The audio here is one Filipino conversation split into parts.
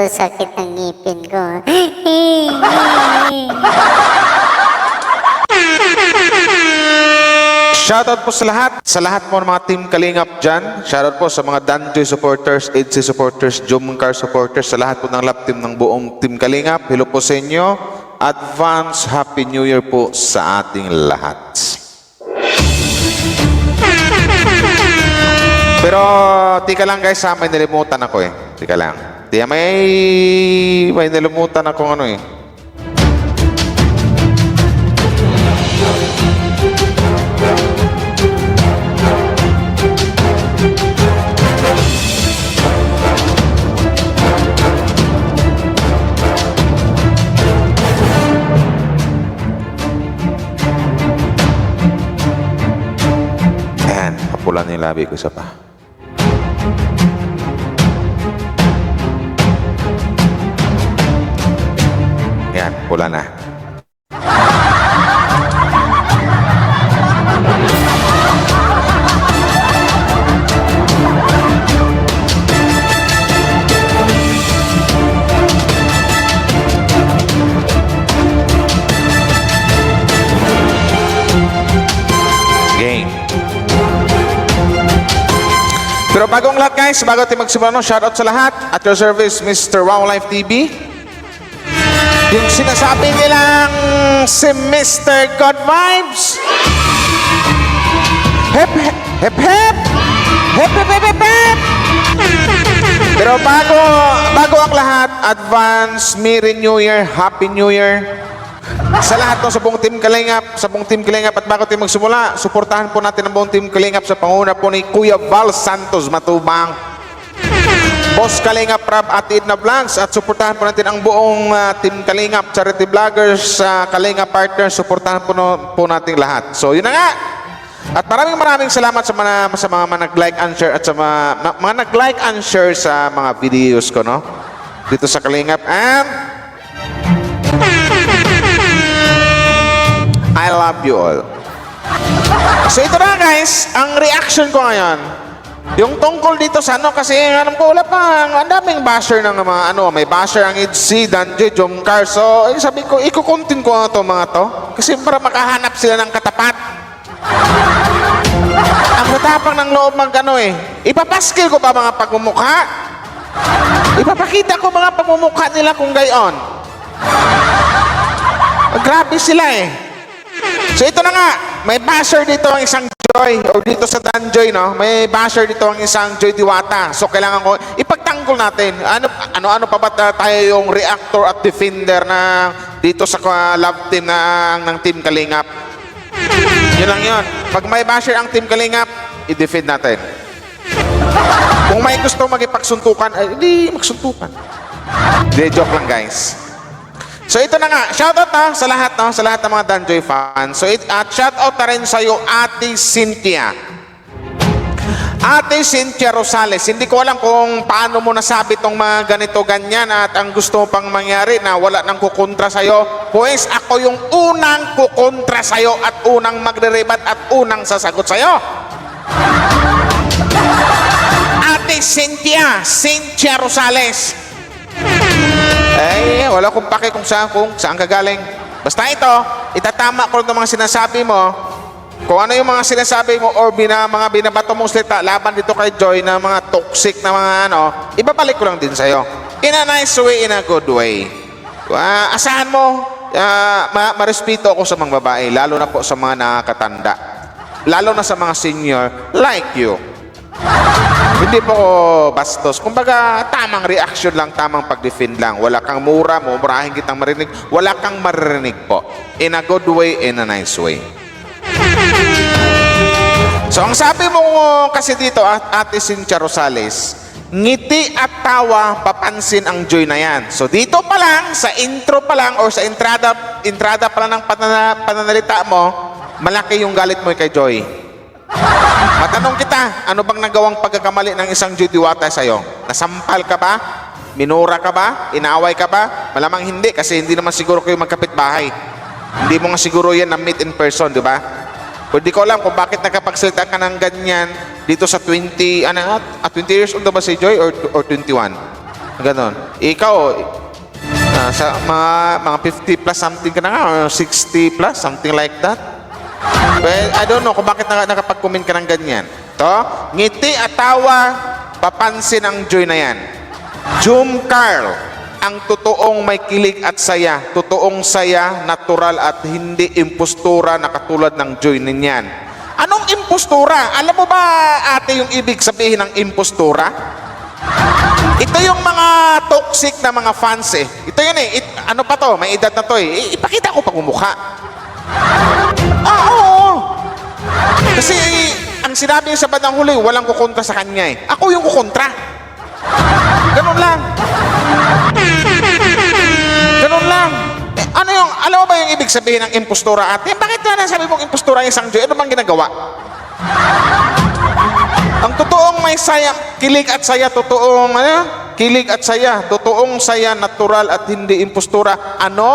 sakit ng ngipin ko. Shoutout po sa lahat po ng mga Team Kalingap dyan. Shoutout po sa mga Danjoy supporters, EDC supporters, Jumcar supporters, sa lahat po ng love team ng buong Team Kalingap. Hello po sa inyo. Advance Happy New Year po sa ating lahat. Pero tika lang guys, may nalimutan ako eh. Tika lang. May nalimutan akong ano eh. Ayan, papulan yung labi ko isa pa. Ayan, pula na. Game. Pero bagong lahat guys, bago tayo magsimula, shoutout sa lahat. At your service, Mr. Wow Life TV. Yung sinasabi nilang si Mr. God Vibes. Hep, hep, hep, hep. Hep, hep, hep, hep, hep. Pero bago ang lahat, advance Merry New Year, Happy New Year. Sa lahat ng sa buong Team Kalingap, at bago tayo magsimula, suportahan po natin ang buong Team Kalingap sa panguna po ni Kuya Val Santos Matubang, Boss Kalingap Rab at Edna Vlogs, at suportahan po natin ang buong Team Kalingap Charity Vloggers, Kalingap Partners, suportahan po natin lahat. So yun na nga. At maraming salamat sa mga nag-like and share at sa mga nag-like and share sa mga videos ko, no? Dito sa Kalingap. And I love you all. So ito na guys, ang reaction ko ngayon. Yung tungkol dito sa ano, kasi alam ko wala pa, ang daming basher ng mga ano, may basher ang EDC, Danjoy, Jumcar. So sabi ko, ikukontin ko nga to mga to. Kasi para makahanap sila ng katapat. Ang matapang ng loob mag ano eh. Ipapaskil ko ba mga pagmumukha? Ipapakita ko mga pagmumukha nila kung gayon. Grabe sila eh. So ito na nga, may basher dito ang isang Joy, o dito sa Danjoy, no? May basher dito ang isang Joy Diwata. So kailangan ko ipagtanggol natin. Ano pa ba tayo yung reactor at defender na dito sa love team ng Team Kalingap? Yun lang yun. Pag may basher ang Team Kalingap, i-defend natin. Kung may gusto magipagsuntukan, ay hindi magsuntukan. Hindi, joke lang guys. So ito na nga, shoutout sa lahat, no? Sa lahat ng mga Danjoy fans. So at shoutout na rin sa iyo, Ate Cynthia. Ate Cynthia Rosales. Hindi ko alam kung paano mo nasabi tong mga ganito ganyan at ang gusto pang mangyari na wala nang kukontra sa iyo. Pues ako yung unang kukontra sa iyo at unang magre-rebat at unang sasagot sa iyo. Ate Cynthia Rosales. Eh, wala kong pake kung saan ka galing. Basta ito, itatama ko ng mga sinasabi mo. Kung ano yung mga sinasabi mo or mga binabato mong salita laban dito kay Joy na mga toxic na mga ano, ibabalik ko lang din sa'yo. In a nice way, in a good way. Asahan mo, marespeto ako sa mga babae, lalo na po sa mga nakakatanda. Lalo na sa mga senior like you. Hindi po ko bastos. Kumbaga, tamang reaction lang, tamang pag-defend lang. Wala kang murahin kitang marinig. Wala kang maririnig po. In a good way, in a nice way. So, ang sabi mo kasi dito, Ate Cynthia Rosales, ngiti at tawa, papansin ang Joy na yan. So, dito pa lang, sa intro pa lang, or sa entrada pa lang ng pananalita mo, malaki yung galit mo kay Joy. Matanong kita, ano bang nagawang pagkakamali ng isang Joy Diwata sa'yo? Nasampal ka ba? Minura ka ba? Inaaway ka ba? Malamang hindi, kasi hindi naman siguro kayo magkapit-bahay. Hindi mo nga siguro yan na meet in person, di ba? Pwede ko alam kung bakit nakapagsalita ka ng ganyan dito sa 20 years old na ba si Joy or 21? Ganon. Ikaw, sa mga 50 plus something ka na nga, or 60 plus, something like that. Well, I don't know kung bakit nakapag-comment ka ng ganyan. Ngiti at tawa, papansin ang Joy na yan. Jum Carl, ang totoong may kilig at saya. Totoong saya, natural at hindi impostura na katulad ng Joy ninyan. Anong impostura? Alam mo ba, ate, yung ibig sabihin ng impostura? Ito yung mga toxic na mga fans eh. Ito yun eh. Ano pa to? May edad na to eh. Ipakita ko pagmumukha. Oo. Kasi ang sinabi niya sa bandang huli, walang kukontra sa kanya eh. Ako yung kukontra. Ganun lang. Ganun lang. Ano yung, alam mo ba yung ibig sabihin ng impostura, ate? Bakit na nasabi mong impostura yung isang Joy? Ano bang ginagawa? Ang totoong may saya, kilig at saya, totoong, kilig at saya, totoong saya, natural at hindi impostura. Ano?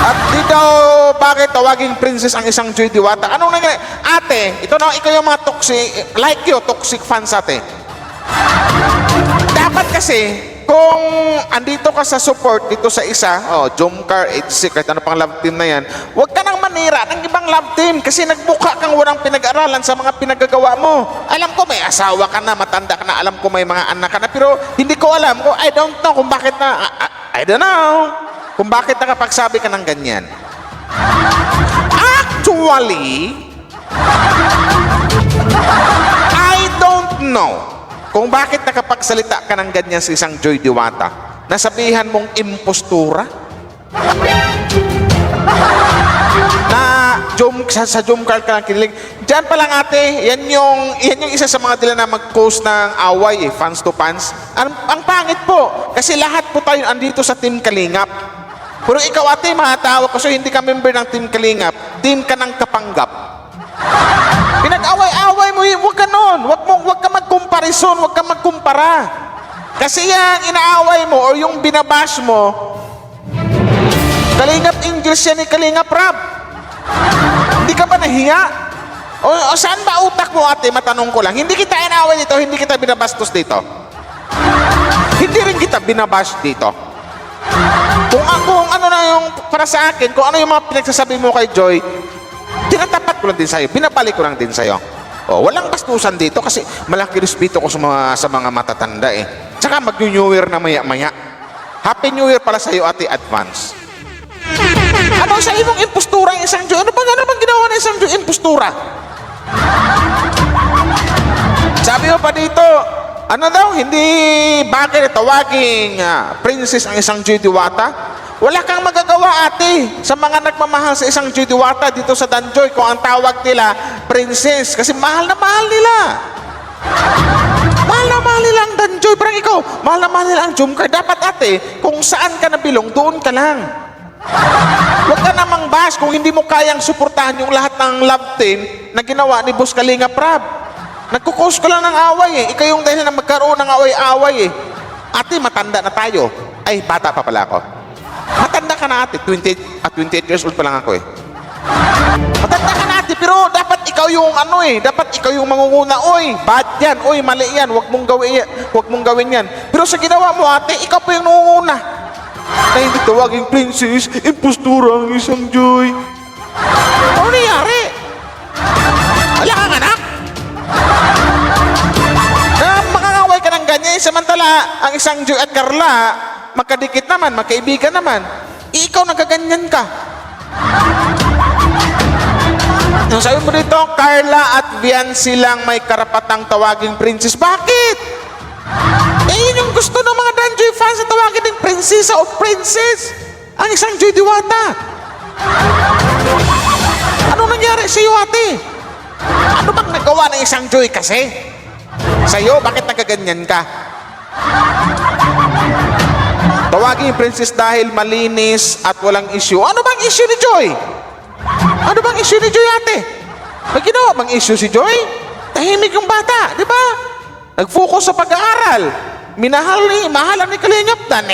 At di daw, bakit tawaging princess ang isang Joy Diwata? Anong nangyari? Ate, ito na, ikaw yung mga toxic, like you, toxic fans, ate. Dapat kasi, kung andito ka sa support dito sa isa, Jomcar, H6, kahit ano pang love team na yan, huwag ka nang manira ng ibang love team kasi nagbuka kang walang pinag-aralan sa mga pinagagawa mo. Alam ko may asawa ka na, matanda ka na, alam ko may mga anak ka na, pero hindi ko alam kung I don't know kung bakit na, I don't know kung bakit nakapagsabi ka ng ganyan. Actually, I don't know kung bakit nakapagsalita ka ng ganyan sa isang Joy Diwata. Nasabihan mong impostura? Na sa Jomcar ka lang kinilig. Diyan pa lang ate, yan yung isa sa mga dila na mag-post ng away fans to fans. Ang pangit po, kasi lahat po tayo andito sa Team Kalingap. Pero ikaw ate, mahatawag ko so hindi ka member ng Team Kalingap, team ka ng kapanggap. Pinag-away-away mo, huwag ka nun. Huwag ka mag-comparison, huwag ka magkumpara. Kasi yan, inaaway mo o yung binabash mo, Kalingap English yan ni Kalingap Rab. Hindi ka ba nahiya? O saan ba utak mo ate? Matanong ko lang. Hindi kita inaaway dito, hindi kita binabastos dito. Hindi rin kita binabash dito. Kung ano na yung para sa akin, kung ano yung mga pinagsasabi mo kay Joy, tinatapat ko lang din sa'yo, binabalik ko lang din sa'yo. Walang bastusan dito kasi malaki respeto ko sa mga matatanda eh. Tsaka mag-New Year na maya-maya. Happy New Year pala sa'yo ate, advance. Ano sa imong impostura yung isang Joy? Ano bang ginawa na isang Joy impostura? Sabi mo pa dito, ano daw, hindi bakit tawaging princess ang isang Joy Diwata? Wala kang magagawa ate sa mga nagmamahal sa isang Joy Diwata dito sa Danjoy kung ang tawag nila princess kasi mahal na mahal nila. Mahal na mahal nila ang Danjoy. Parang ikaw, mahal na mahal nila ang Jomcar. Dapat ate, kung saan ka nabilong, doon ka lang. Huwag ka namang bash kung hindi mo kayang suportahan yung lahat ng love team na ginawa ni Boss Kalingap Rab. Nagkukos ka lang ng away eh. Ikaw yung dahil na magkaroon ng away-away eh. Ate, matanda na tayo. Ay, bata pa pala ako. Matanda ka na ate, 28 years old pa lang ako eh. Matanda ka na ate, pero dapat ikaw yung dapat ikaw yung mangunguna. Oy, bad yan, oy, mali yan, huwag mong gawin yan. Pero sa ginawa mo ate, ikaw pa yung nangunguna. Na hindi tawaging princess, impostura ang isang Joy. Ano nangyari? Wala kang anak? Na makakaway ka ng ganyan, samantala ang isang Joy at Carla, magkadikit naman, magkaibigan naman. Ikaw nagaganyan ka. Nung sabi mo dito, Carla at Vian silang may karapatang tawaging princess. Bakit? Yun yung gusto ng mga Danjoy fans na tawagin ng prinsesa o princess. Ang isang Joy Diwata. Ano nangyari sa iyo ate? Ano bang nagawa ng isang Joy kasi? Sa'yo, bakit nagaganyan ka? Tawagin yung princess dahil malinis at walang issue. Ano bang issue ni Joy? Ano bang issue ni Joy ate? May ginawa bang issue si Joy? Tahimik yung bata, di ba? Nag-focus sa pag-aaral. Mahalan ni Kalingap Dan.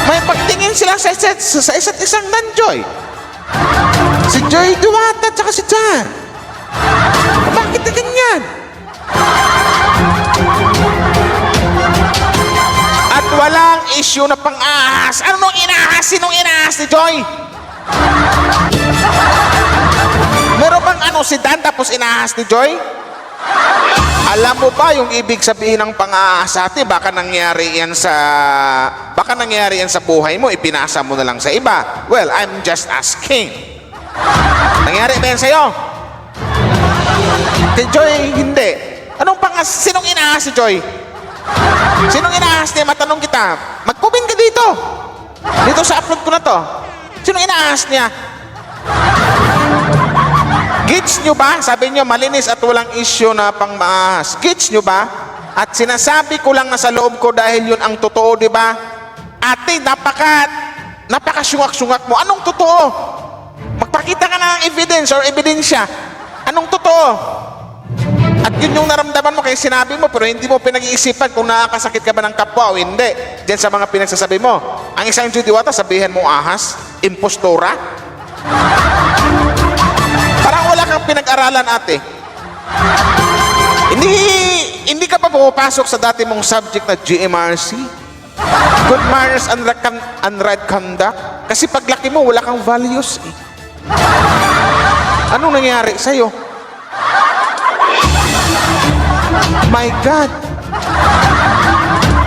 May pagtingin sila sa isa't isang Danjoy. Si Joy Diwata at saka si Jan. Bakit na ganyan? At walang issue na pang-ahas. Ano nung inahas? Sinong inahas ni Joy? Meron bang ano si Dan tapos inahas ni Joy? Alam mo ba yung ibig sabihin ng pang-ahas ate? Baka nangyari yan sa buhay mo, ipinasa mo na lang sa iba. Well, I'm just asking. Nangyari ba yan sa'yo? Kay Joy, hindi. Sinong inahas si Joy? Sinong inahas niya? Matanong kita. Mag-comment ka dito. Dito sa upload ko na to. Sinong inahas niya? Gets nyo ba? Sabi nyo, malinis at walang issue na pang-maahas. Gets nyo ba? At sinasabi ko lang na sa loob ko dahil yun ang totoo, di ba? Ate, napaka-sungak-sungak mo. Anong totoo? Magpakita ka na ng evidence or ebidensya. Anong totoo? At yun yung naramdaman mo kaya sinabi mo pero hindi mo pinag-iisipan kung nakakasakit ka ba ng kapwa o hindi. Diyan sa mga pinagsasabi mo. Ang isang Judiwata, sabihin mo ahas, impostora. Parang wala kang pinag-aralan ate. Hindi ka pa pumapasok sa dati mong subject na GMRC. Good manners and right conduct. Kasi paglaki mo, wala kang values eh. Anong nangyari sa'yo? My God.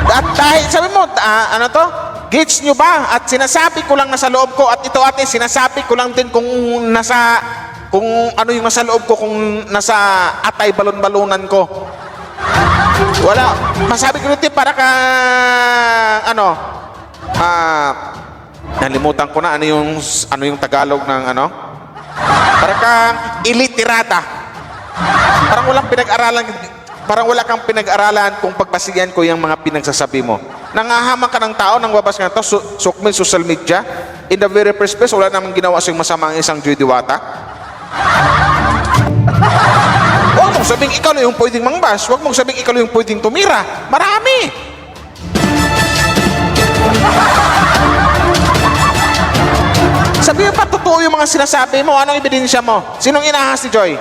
At dahil, sabi mo, ano to? Gets nyo ba? At sinasabi ko lang nasa loob ko. At ito ate, sinasabi ko lang din kung ano yung nasa loob ko, kung nasa atay balon-balunan ko. Wala. Masabi ko dito para ka, nalimutan ko na ano yung Tagalog ng ano? Para kang iliterata. Parang wala kang pinag-aralan kung pagbasihan ko yung mga pinagsasabi mo. Nangahamang ka ng tao, nang babas ka ng tao, sukmil social media. In the very first place, wala namang ginawa sa masama ang isang Judiwata. Huwag mong sabing ikaw na yung pwedeng mangbas. Huwag mong sabing ikaw na yung pwedeng tumira. Marami. Sabi mo pa, totoo yung mga sinasabi mo. Anong ebidensya mo? Sinong inahas ni Joy?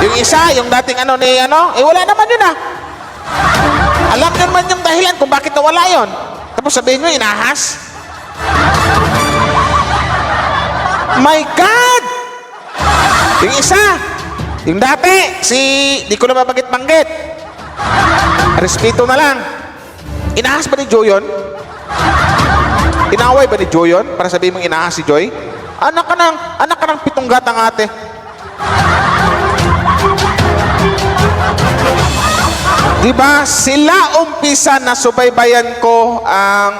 Yung isa, yung dating wala naman yun ah. Alam nyo naman yung dahilan kung bakit nawala yun. Tapos sabihin nyo, inahas. My God! Yung isa, yung dati, di ko na mabanggit-banggit. Respeto na lang. Inahas ba ni Joy yun? Inaway ba ni Joy yun? Para sabihin mong inahas si Joy? Anak ka ng pitong gatang ate. Diba, sila umpisa na subaybayan ko ang,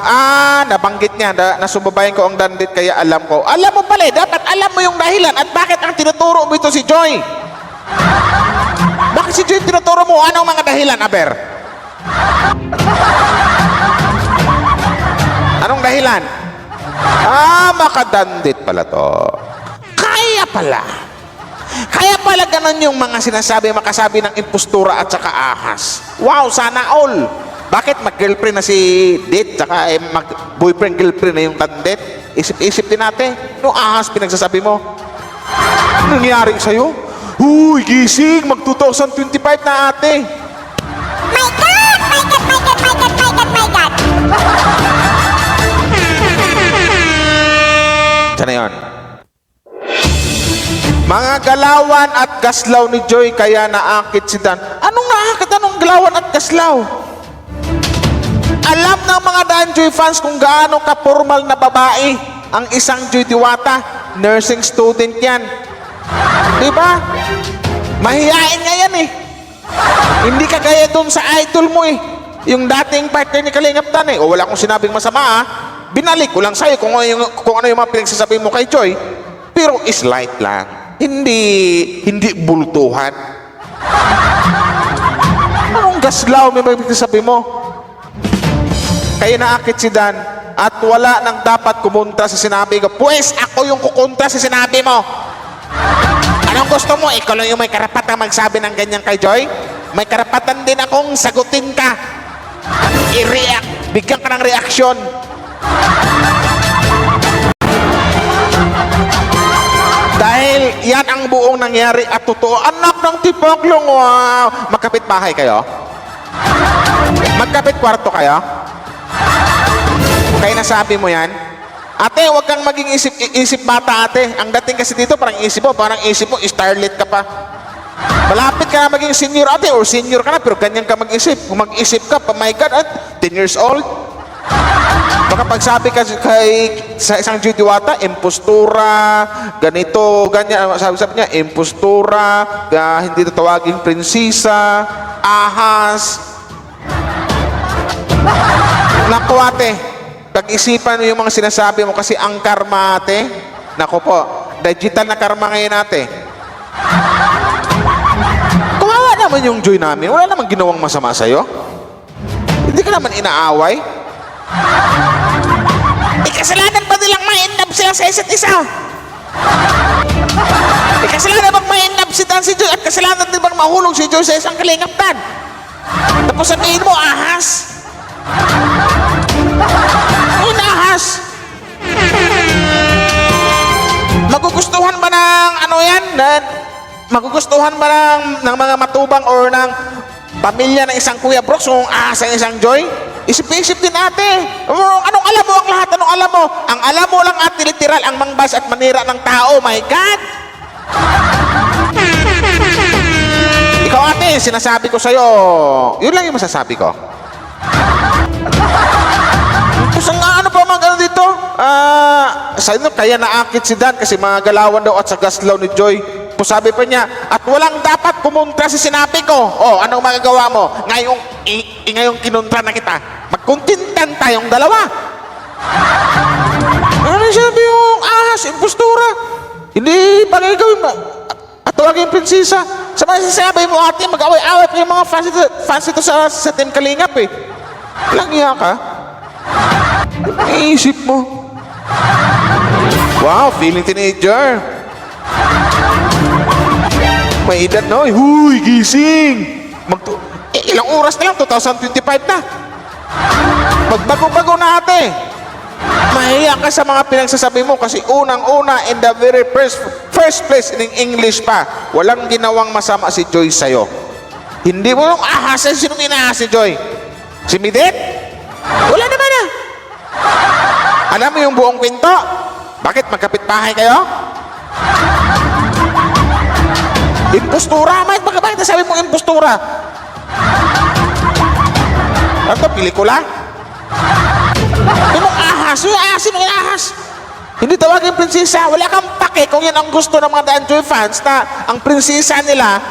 nabanggit niya, nasubaybayan ko ang dandit kaya alam ko. Alam mo pala, dapat alam mo yung dahilan at bakit ang tinuturo mo ito si Joy. Bakit si Joy tinuturo mo? Anong mga dahilan, Aber? Anong dahilan? Makadandit pala to. Kaya pala ganun yung mga makasabi ng impostura at saka ahas. Wow, sana all. Bakit mag-girlfriend na si Dit, saka mag-boyfriend-girlfriend na yung tandit? Isip-isip din natin. Yung ahas pinagsasabi mo. Ano nangyari sa'yo? Huy, gising, mag-2025 na ate. My God! My God! My God! My God! My God! My God! Sana yun. Mga galawan at gaslaw ni Joy kaya naakit si Dan. Anong naakit? Anong galawan at gaslaw? Alam ng mga Dan Joy fans kung gaano ka-formal na babae ang isang Judiwata. Nursing student yan. Diba? Mahihain nga yan eh. Hindi kagaya dun sa idol mo eh. Yung dating partner ni Kalingap Dan eh. O wala akong sinabing masama ah. Binalik ko lang sa'yo kung ano yung mga pinagsasabi mo kay Joy. Pero slight lang. Hindi bultuhan. Anong gaslaw may magsasabi mo? Kaya naakit si Dan at wala nang dapat kumontra sa sinabi ko. Pues ako yung kukontra sa sinabi mo. Anong gusto mo? Ikaw lang yung may karapatan magsabi ng ganyan kay Joy? May karapatan din akong sagutin ka. I-react. Bigyan ka ng reaksyon. yan ang buong nangyari at totoo. Anak ng tipaklong, wow! Magkapit bahay kayo? Magkapit kwarto kayo? Kaya nasabi mo yan? Ate, huwag kang maging isip bata, ate. Ang dating kasi dito, parang isip mo, starlet ka pa. Malapit ka na maging senior, ate, or senior ka na, pero ganyan ka mag-isip. Kung mag-isip ka, my God, at 10 years old. Baka pagsabi ka sa isang Joy Diwata, impostura, ganito, ganyan, sabi niya, impostura, hindi tatawaging prinsesa, ahas. Naku, ate, pag-isipan mo yung mga sinasabi mo kasi ang karma, ate, naku po, digital na karma ngayon, ate. Kawawa naman yung Joy namin, wala namang ginawang masama sa'yo. Hindi ka naman inaaway. Kasalanan ba nilang ma-end-up sila sa isa't isa? Kasalanan bang ma-end-up si Dan si Joy at kasalanan din bang mahulog si Joy sa isang kalingaptan? Tapos sabihin mo, ahas. Ayun, ahas. Magugustuhan ba ng ano yan? Magugustuhan ba ng mga matubang or ng pamilya ng isang Kuya Brooks kung ahas ang isang Joy? Isip-isip din ate. Anong alam mo ang lahat? Anong alam mo? Ang alam mo lang ate literal ang mangbas at manira ng tao. My God! Ikaw ate, sinasabi ko sa'yo. Yun lang yung masasabi ko. Tapos ano pa mga gano'n dito? Sa inyo, kaya naakit si Dan kasi mga galawan daw at sa gaslaw ni Joy. Sabi pa niya, at walang dapat kumontra sa sinabi ko. Oh, anong magagawa mo? Ngayong kinontra na kita. Magkuntintan tayong dalawa. Ano sabi yung ahas, impostura? Hindi bagay gawin at tawagin prinsesa. Sa mga sinasabi mo ate, mag-away-away pa yung mga fans ito sa Team Kalingap eh. Walang iya ka. Iisip mo. Wow, feeling teenager. May edad na, huy, gising! Ilang oras na lang, 2025 na. Magbago-bago na ate. Mahiya ka sa mga pinagsasabi mo kasi unang-una in the very first place in English pa, walang ginawang masama si Joy sa'yo. Hindi mo nung ahasan, sinong inahas si Joy? Si Midet? Wala naman ah. Alam mo yung buong kwento? Bakit magkapit bahay kayo? Impostura, bakit nasabi mo impostura? Ano to, pelikula? Yung ahas, yung ahas. Hindi tawagin prinsesa, wala kang pake kung yan ang gusto ng mga Dan Joy fans na ang prinsesa nila,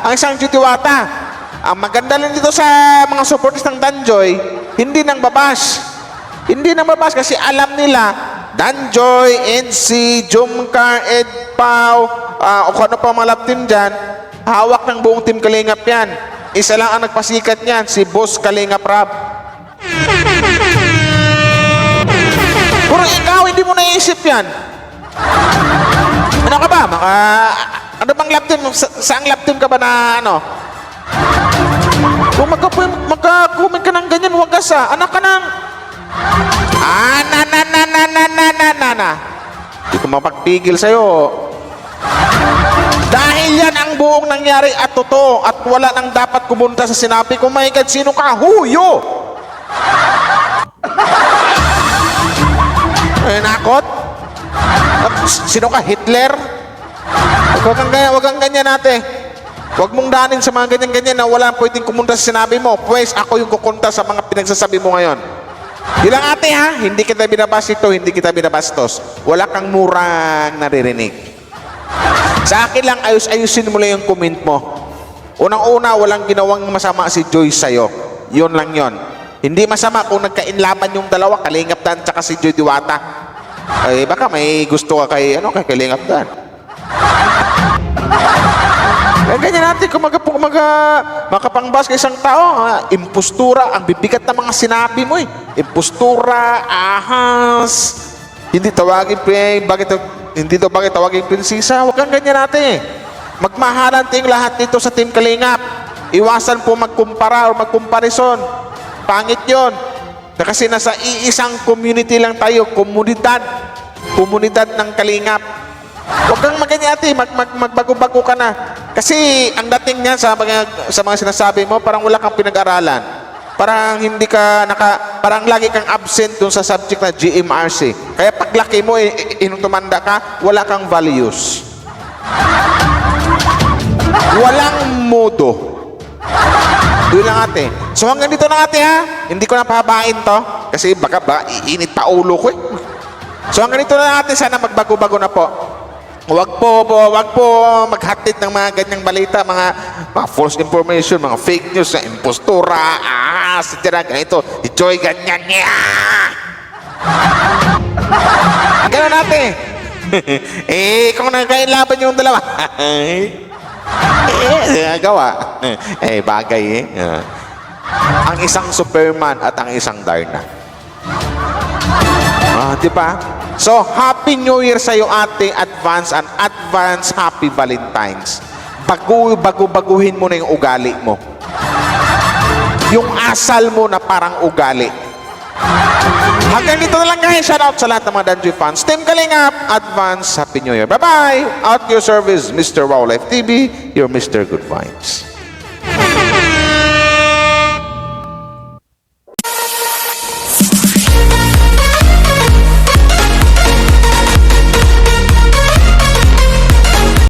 ang isang Joy Diwata. Ang maganda lang dito sa mga supporters ng Dan Joy, hindi nang babash. Hindi nang babash kasi alam nila, Dan Joy, NC, Jomcar, Ed Pau, o kung ano pa mga love team dyan, hawak ng buong Team Kalingap yan. Isa lang ang nagpasikat niyan, si Boss Kalingap Rab. Pero ikaw, hindi mo naisip yan. Ano ka ba? Ano bang love team? Saang love team ka ba na ano? Kung magka-comment ka ng ganyan, wagas ah. Anak ka ng... Hindi ko mapagpigil sa'yo. Dahil yan ang buong nangyari at totoo at wala nang dapat kumunta sa sinabi ko, my God, sino ka? Huyo! Ay, nakot? Sino ka? Hitler? Huwag kang ganyan ate. Huwag mong danin sa mga ganyan-ganyan na wala pwedeng kumunta sa sinabi mo. Pues, ako yung kukunta sa mga pinagsasabi mo ngayon. Yun lang ate ha, hindi kita binabasito, hindi kita binabastos. Wala kang murang naririnig. Sa akin lang, ayusin mo lang yung comment mo. Unang-una, walang ginawang masama si Joy sa'yo. Yun lang yun. Hindi masama kung nagkainlaman yung dalawa, Kalingap Dan tsaka si Joy Diwata. Ay, baka may gusto ka kay Kalingap Dan. Ganyan natin kung makapangbas ka isang tao, impostura, ang bibigat ng mga sinabi mo eh. Impostura, ahas, hindi tawagin tawagin prinsesa, huwag kang ganyan natin eh. Magmahalan tayong lahat dito sa Team Kalingap. Iwasan po magkumpara o magkumparison. Pangit yun. Kasi nasa iisang community lang tayo, komunidad ng Kalingap. Huwag kang magganyan, ate. Magbago-bago ka na. Kasi ang dating niyan sa mga sinasabi mo, parang wala kang pinag-aralan. Parang hindi ka parang lagi kang absent dun sa subject na GMRC. Kaya paglaki mo, inung tumanda ka, wala kang values. Walang modo. Doon lang, ate. So hanggang dito na, ate, ha? Hindi ko na pahabain to. Kasi baka iinit pa ulo ko, eh. So hanggang dito na, ate. Sana magbago-bago na po. Wag po maghatid ng mga ganyang balita, mga false information, mga fake news, na impostura, sadya ganito, si Joy ganyan niya. Ganun, ate. Kung nagkailaban yung dalawa, gawa. Bagay, ang isang Superman at ang isang Darna. Di ba? So, Happy New Year sa'yo, ate. Advance Happy Valentine's. Baguhin mo na yung ugali mo. Yung asal mo na parang ugali. Hanggang dito na lang, guys. Shout out sa lahat ng mga Danjoy fans. Team Kalingap, Advance Happy New Year. Bye-bye. Out your service, Mr. Wow Life TV, your Mr. Good Vibes.